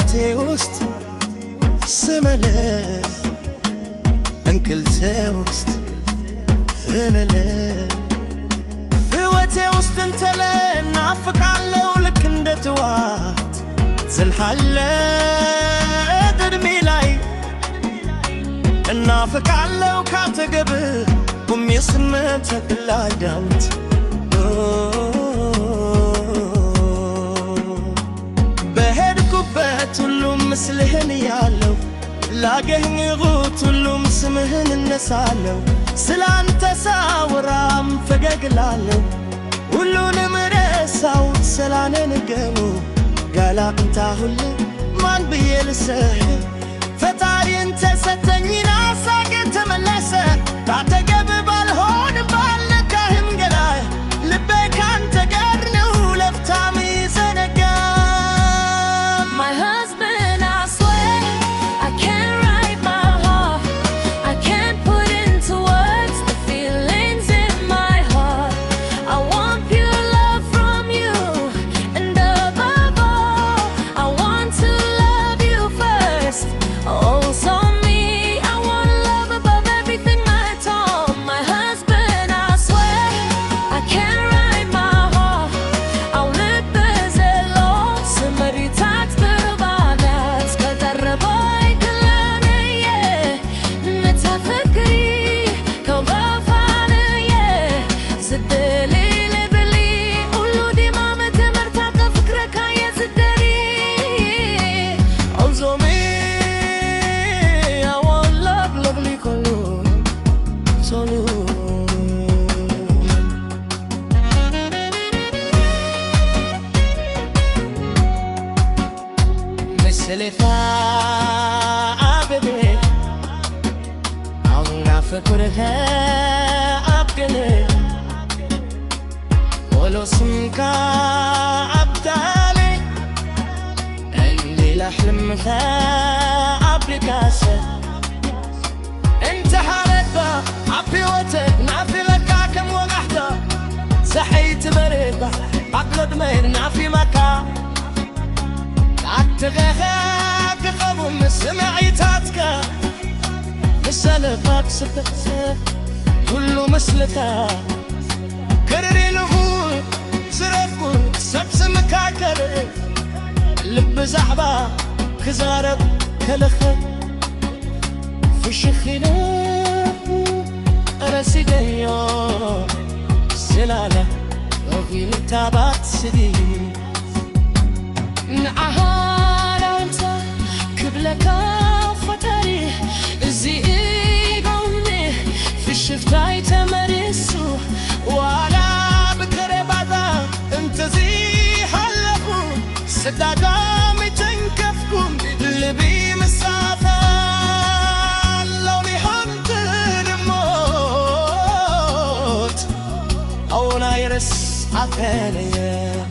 ወጋቴ ውስጥ ስመለስ እንቅልቴ ውስጥ እመለስ ሕይወቴ ውስጥ እንተለ ናፍቃለሁ ልክ እንደ ጠዋት ዘልሃለሁ እድሜ ላይ እናፍቃለሁ ካጠገብህ ቆሜ ስመተክል አዳምጥ በሄድኩበት ሁሉም ምስልህን ያለው ላገኘሁት ሁሉም ስምህን እነሳለሁ ስላንተ ሳወራም ፈገግ እላለሁ ሁሉንም ረሳሁት ሰላኔ ነገሩ ጋላንታ ሁሉ ማን ብዬ ልስህ ፈጣሪን ተሰጠኝና ሳቄ ተመለሰ ባጠገብ ባልሆን ባልነካህም ገና ልቤ ካንተ ጋር ነው ለፍታም ይዘነጋ My husband, I swear I can't write my heart I can't put into words the feelings in my heart I want pure love from you and above all I want to love you first also me I want love above everything at all My husband, I swear I can't write my heart I'll live as a lost somebody talks سلفا عبدي عنا فكرها عبدني ولو سمكا عبدالي اللي لحلم فا عبدكاسة انت حالبا عبي وتك نعفي لكا كم وقحتا سحيت بريبا عقل دمير نعفي مكا عتغاك قبل سمعيتاتك مسلفك سبتك كله مسلتا كرري لغول سرفو سبسم كاكر لب زحبا كزارب كلخ في شخنا راسي ديو سلالة وغير تابات سدين نعهارانت كبلك فتاري زي قومي في الشفتاي تمرسو ولا بكربادا انت زي حلقو سدادامي تنكفكم لبي مسافة لوني حنطر موت او نايرس عفانية